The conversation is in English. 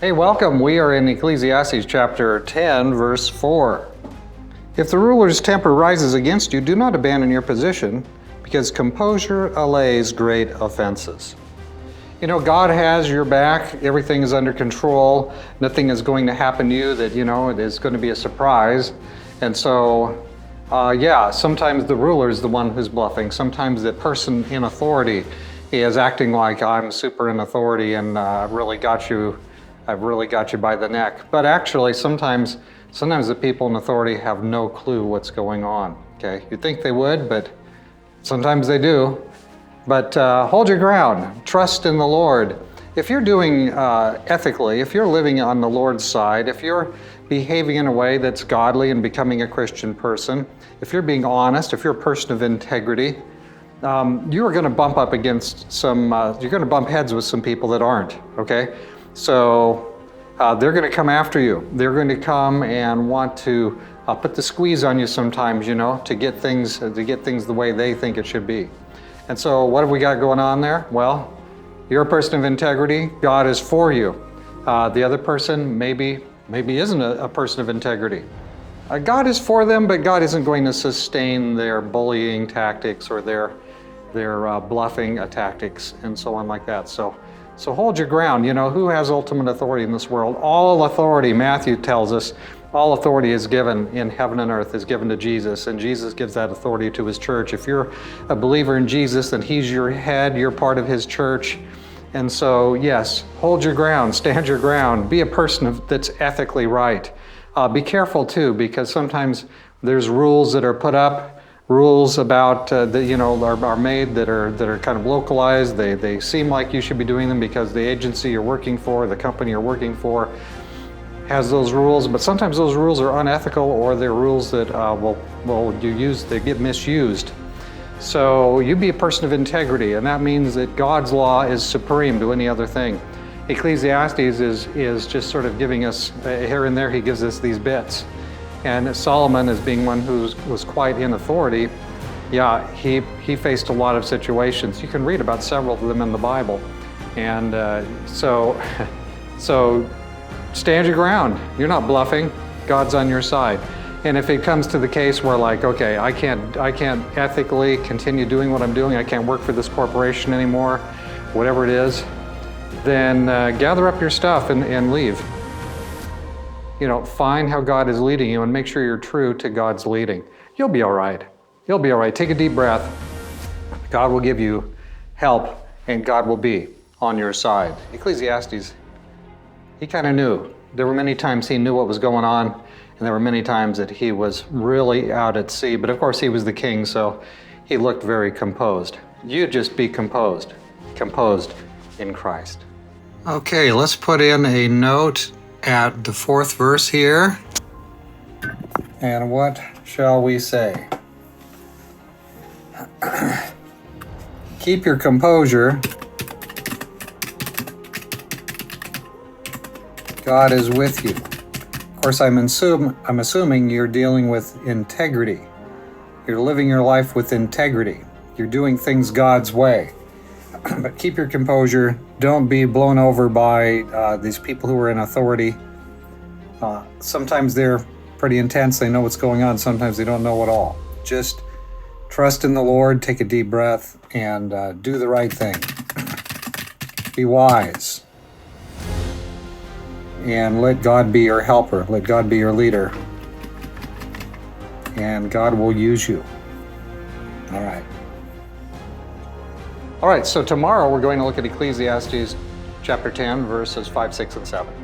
Hey, welcome. We are in Ecclesiastes chapter 10, verse 4. If the ruler's temper rises against you, do not abandon your position, because composure allays great offenses. You know, God has your back. Everything is under control. Nothing is going to happen to you that, it is going to be a surprise. And so, sometimes the ruler is the one who's bluffing. Sometimes the person in authority is acting like I'm super in authority and I've really got you by the neck. But actually, sometimes the people in authority have no clue what's going on. Okay, you'd think they would, but sometimes they do. But hold your ground. Trust in the Lord. If you're doing ethically, if you're living on the Lord's side, if you're behaving in a way that's godly and becoming a Christian person, if you're being honest, if you're a person of integrity, you are going to bump up against you're going to bump heads with some people that aren't. Okay. So they're going to come after you. They're going to come and want to put the squeeze on you sometimes, to get things the way they think it should be. And so what have we got going on there? Well, you're a person of integrity. God is for you. The other person maybe isn't a person of integrity. God is for them, but God isn't going to sustain their bullying tactics or their bluffing tactics and so on like that. So hold your ground. Who has ultimate authority in this world? All authority, Matthew tells us, all authority is given in heaven and earth is given to Jesus, and Jesus gives that authority to his church. If you're a believer in Jesus, then he's your head, you're part of his church. And so, yes, hold your ground, stand your ground, be a person that's ethically right. Be careful too, because sometimes there's rules that are put up, rules about that are made that are kind of localized. They seem like you should be doing them because the agency you're working for, the company you're working for, has those rules. But sometimes those rules are unethical, or they're rules that they get misused. So you be a person of integrity, and that means that God's law is supreme to any other thing. Ecclesiastes is just sort of giving us here and there. He gives us these bits. And Solomon, as being one who was quite in authority, he faced a lot of situations. You can read about several of them in the Bible. And so stand your ground. You're not bluffing. God's on your side. And if it comes to the case where okay, I can't ethically continue doing what I'm doing, I can't work for this corporation anymore, whatever it is, then gather up your stuff and leave. Find how God is leading you and make sure you're true to God's leading. You'll be all right. You'll be all right. Take a deep breath. God will give you help, and God will be on your side. Ecclesiastes, he kind of knew. There were many times he knew what was going on, and there were many times that he was really out at sea. But of course, he was the king, so he looked very composed. You just be composed in Christ. Okay, let's put in a note at the 4th verse here. And what shall we say? Keep your composure. God is with you. Of course, I'm assuming you're dealing with integrity. You're living your life with integrity. You're doing things God's way. But keep your composure. Don't be blown over by these people who are in authority. Sometimes they're pretty intense. They know what's going on. Sometimes they don't know at all. Just trust in the Lord, take a deep breath, and do the right thing. Be wise. And let God be your helper. Let God be your leader. And God will use you. All right, so tomorrow we're going to look at Ecclesiastes chapter 10, verses 5, 6, and 7.